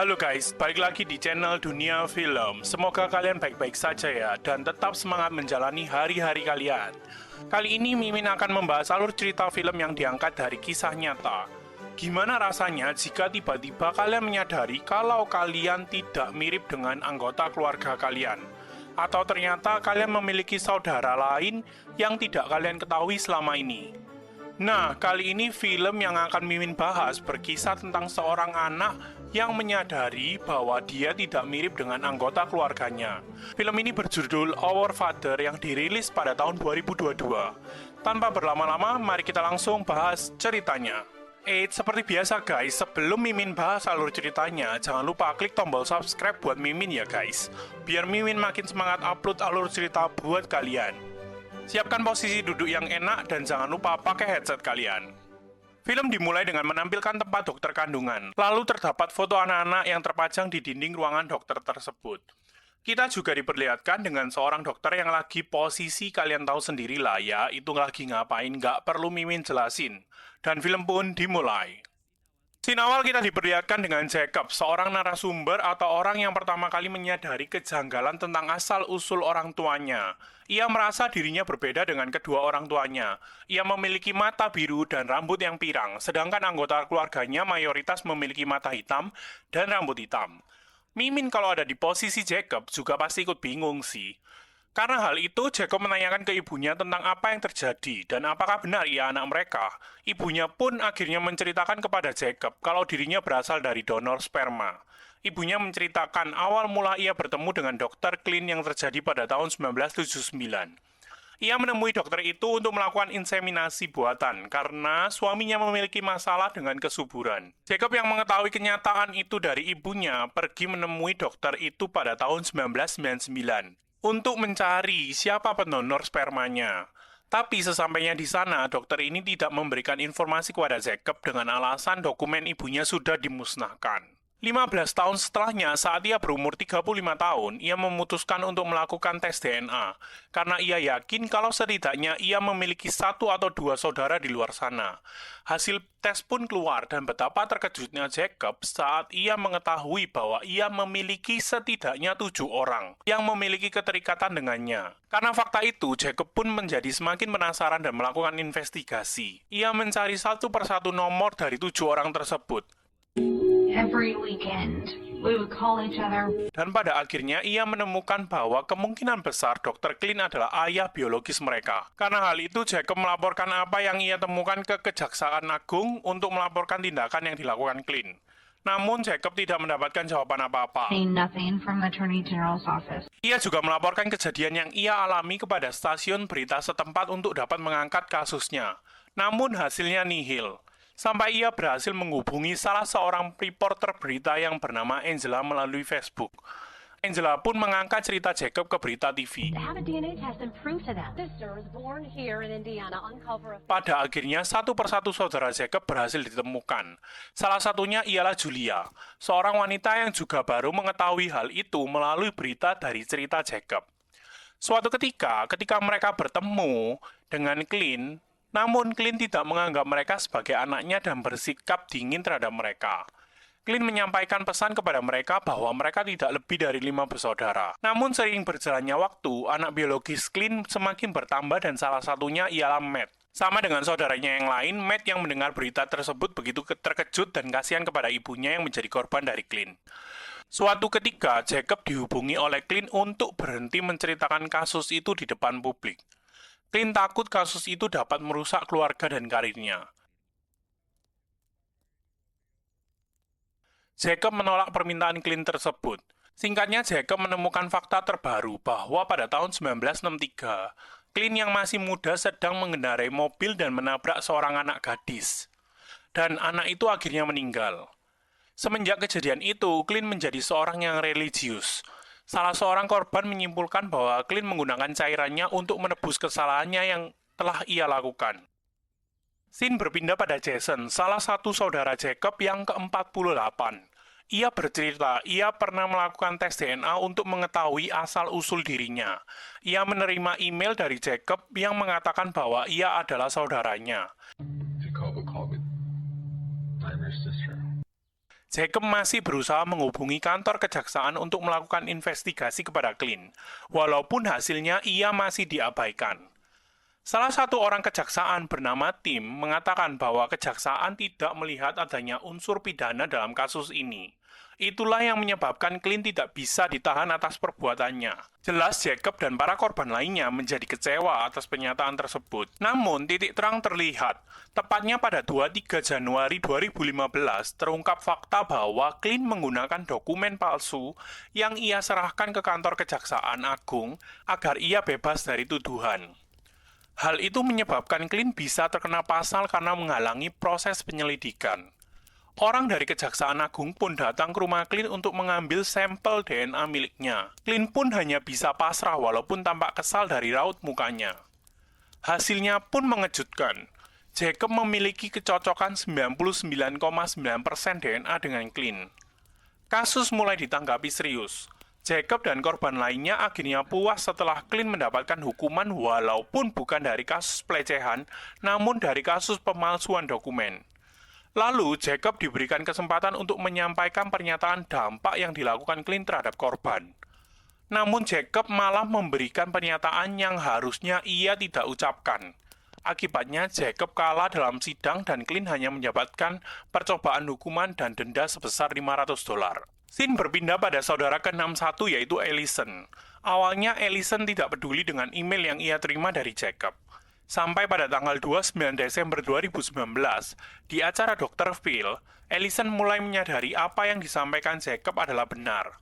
Halo guys, balik lagi di channel Dunia Film. Semoga kalian baik-baik saja ya, dan tetap semangat menjalani hari-hari kalian. Kali ini Mimin akan membahas alur cerita film yang diangkat dari kisah nyata. Gimana rasanya jika tiba-tiba kalian menyadari kalau kalian tidak mirip dengan anggota keluarga kalian? Atau ternyata kalian memiliki saudara lain yang tidak kalian ketahui selama ini? Nah, kali ini film yang akan Mimin bahas berkisah tentang seorang anak yang menyadari bahwa dia tidak mirip dengan anggota keluarganya. Film ini berjudul Our Father yang dirilis pada tahun 2022. Tanpa berlama-lama, mari kita langsung bahas ceritanya. Seperti biasa guys, sebelum Mimin bahas alur ceritanya, jangan lupa klik tombol subscribe buat Mimin ya guys, biar Mimin makin semangat upload alur cerita buat kalian. Siapkan posisi duduk yang enak dan jangan lupa pakai headset kalian. Film dimulai dengan menampilkan tempat dokter kandungan, lalu terdapat foto anak-anak yang terpajang di dinding ruangan dokter tersebut. Kita juga diperlihatkan dengan seorang dokter yang lagi posisi kalian tahu sendirilah ya, itu lagi ngapain, nggak perlu Mimin jelasin. Dan film pun dimulai. Scene awal kita diperlihatkan dengan Jacob, seorang narasumber atau orang yang pertama kali menyadari kejanggalan tentang asal-usul orang tuanya. Ia merasa dirinya berbeda dengan kedua orang tuanya. Ia memiliki mata biru dan rambut yang pirang, sedangkan anggota keluarganya mayoritas memiliki mata hitam dan rambut hitam. Mimin kalau ada di posisi Jacob juga pasti ikut bingung sih. Karena hal itu, Jacob menanyakan ke ibunya tentang apa yang terjadi dan apakah benar ia anak mereka. Ibunya pun akhirnya menceritakan kepada Jacob kalau dirinya berasal dari donor sperma. Ibunya menceritakan awal mula ia bertemu dengan Dr. Clint yang terjadi pada tahun 1979. Ia menemui dokter itu untuk melakukan inseminasi buatan karena suaminya memiliki masalah dengan kesuburan. Jacob yang mengetahui kenyataan itu dari ibunya pergi menemui dokter itu pada tahun 1999. Untuk mencari siapa pendonor spermanya. Tapi sesampainya di sana, dokter ini tidak memberikan informasi kepada Jacob dengan alasan dokumen ibunya sudah dimusnahkan. 15 tahun setelahnya, saat ia berumur 35 tahun, ia memutuskan untuk melakukan tes DNA. Karena ia yakin kalau setidaknya ia memiliki satu atau dua saudara di luar sana. Hasil tes pun keluar dan betapa terkejutnya Jacob saat ia mengetahui bahwa ia memiliki setidaknya 7 orang yang memiliki keterikatan dengannya. Karena fakta itu, Jacob pun menjadi semakin penasaran dan melakukan investigasi. Ia mencari satu persatu nomor dari 7 orang tersebut. Every weekend, we would call each other. Dan pada akhirnya ia menemukan bahwa kemungkinan besar Dr. Clint adalah ayah biologis mereka. Karena hal itu, Jacob melaporkan apa yang ia temukan ke Kejaksaan Agung untuk melaporkan tindakan yang dilakukan Clint. Namun Jacob tidak mendapatkan jawaban apa-apa. Seen nothing from the Attorney General's office. Ia juga melaporkan kejadian yang ia alami kepada stasiun berita setempat untuk dapat mengangkat kasusnya. Namun hasilnya nihil. Sampai ia berhasil menghubungi salah seorang reporter berita yang bernama Angela melalui Facebook. Angela pun mengangkat cerita Jacob ke berita TV. Pada akhirnya, satu persatu saudara Jacob berhasil ditemukan. Salah satunya ialah Julia, seorang wanita yang juga baru mengetahui hal itu melalui berita dari cerita Jacob. Suatu ketika mereka bertemu dengan Clint, namun Clint tidak menganggap mereka sebagai anaknya dan bersikap dingin terhadap mereka. Clint menyampaikan pesan kepada mereka bahwa mereka tidak lebih dari 5 bersaudara. Namun seiring berjalannya waktu, anak biologis Clint semakin bertambah dan salah satunya ialah Matt. Sama dengan saudaranya yang lain, Matt yang mendengar berita tersebut begitu terkejut dan kasihan kepada ibunya yang menjadi korban dari Clint. Suatu ketika, Jacob dihubungi oleh Clint untuk berhenti menceritakan kasus itu di depan publik. Clint takut kasus itu dapat merusak keluarga dan karirnya. Jacob menolak permintaan Clint tersebut. Singkatnya, Jacob menemukan fakta terbaru bahwa pada tahun 1963, Clint yang masih muda sedang mengendarai mobil dan menabrak seorang anak gadis. Dan anak itu akhirnya meninggal. Semenjak kejadian itu, Clint menjadi seorang yang religius. Salah seorang korban menyimpulkan bahwa Clint menggunakan cairannya untuk menebus kesalahannya yang telah ia lakukan. Scene berpindah pada Jason, salah satu saudara Jacob yang ke-48. Ia bercerita, ia pernah melakukan tes DNA untuk mengetahui asal-usul dirinya. Ia menerima email dari Jacob yang mengatakan bahwa ia adalah saudaranya. Jacob masih berusaha menghubungi kantor kejaksaan untuk melakukan investigasi kepada Clint, walaupun hasilnya ia masih diabaikan. Salah satu orang kejaksaan bernama Tim mengatakan bahwa kejaksaan tidak melihat adanya unsur pidana dalam kasus ini. Itulah yang menyebabkan Clint tidak bisa ditahan atas perbuatannya. Jelas Jacob dan para korban lainnya menjadi kecewa atas pernyataan tersebut. Namun, titik terang terlihat. Tepatnya pada 23 Januari 2015, terungkap fakta bahwa Clint menggunakan dokumen palsu yang ia serahkan ke kantor Kejaksaan Agung agar ia bebas dari tuduhan. Hal itu menyebabkan Clint bisa terkena pasal karena menghalangi proses penyelidikan. Orang dari Kejaksaan Agung pun datang ke rumah Clint untuk mengambil sampel DNA miliknya. Clint pun hanya bisa pasrah walaupun tampak kesal dari raut mukanya. Hasilnya pun mengejutkan. Jacob memiliki kecocokan 99,9% DNA dengan Clint. Kasus mulai ditanggapi serius. Jacob dan korban lainnya akhirnya puas setelah Clint mendapatkan hukuman walaupun bukan dari kasus pelecehan, namun dari kasus pemalsuan dokumen. Lalu, Jacob diberikan kesempatan untuk menyampaikan pernyataan dampak yang dilakukan Clint terhadap korban. Namun, Jacob malah memberikan pernyataan yang harusnya ia tidak ucapkan. Akibatnya, Jacob kalah dalam sidang dan Clint hanya mendapatkan percobaan hukuman dan denda sebesar $500. Scene berpindah pada saudara ke-61 yaitu Ellison. Awalnya, Ellison tidak peduli dengan email yang ia terima dari Jacob. Sampai pada tanggal 29 Desember 2019, di acara Dr. Phil, Ellison mulai menyadari apa yang disampaikan Jacob adalah benar.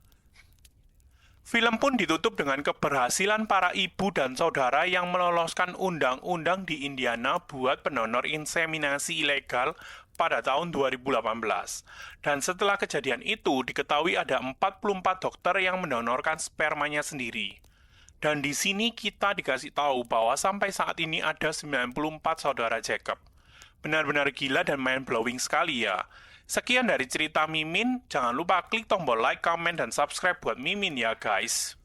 Film pun ditutup dengan keberhasilan para ibu dan saudara yang meloloskan undang-undang di Indiana buat pendonor inseminasi ilegal pada tahun 2018. Dan setelah kejadian itu, diketahui ada 44 dokter yang mendonorkan spermanya sendiri. Dan di sini kita dikasih tahu bahwa sampai saat ini ada 94 saudara Jacob. Benar-benar gila dan mind-blowing sekali ya. Sekian dari cerita Mimin, jangan lupa klik tombol like, comment, dan subscribe buat Mimin ya guys.